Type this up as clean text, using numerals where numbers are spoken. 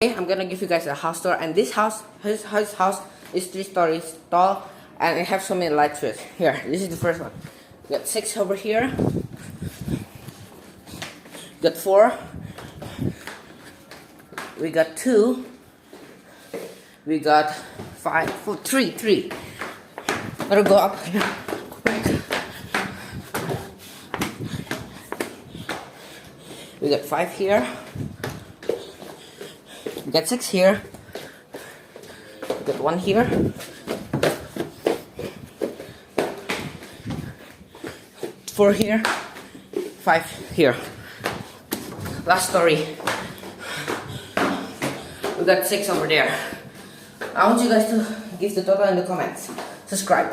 Okay, I'm gonna give you guys a house tour, and this house, his house is 3 stories tall, and it has so many lights to it. Here, this is the first one. We got 6 over here. Got 4. We got 2. We got 5, 4, 3. Gotta go up here. We got 5 here. We got 6 here. We got 1 here. 4 here. 5 here. Last story. We got 6 over there. I want you guys to give the total in the comments. Subscribe.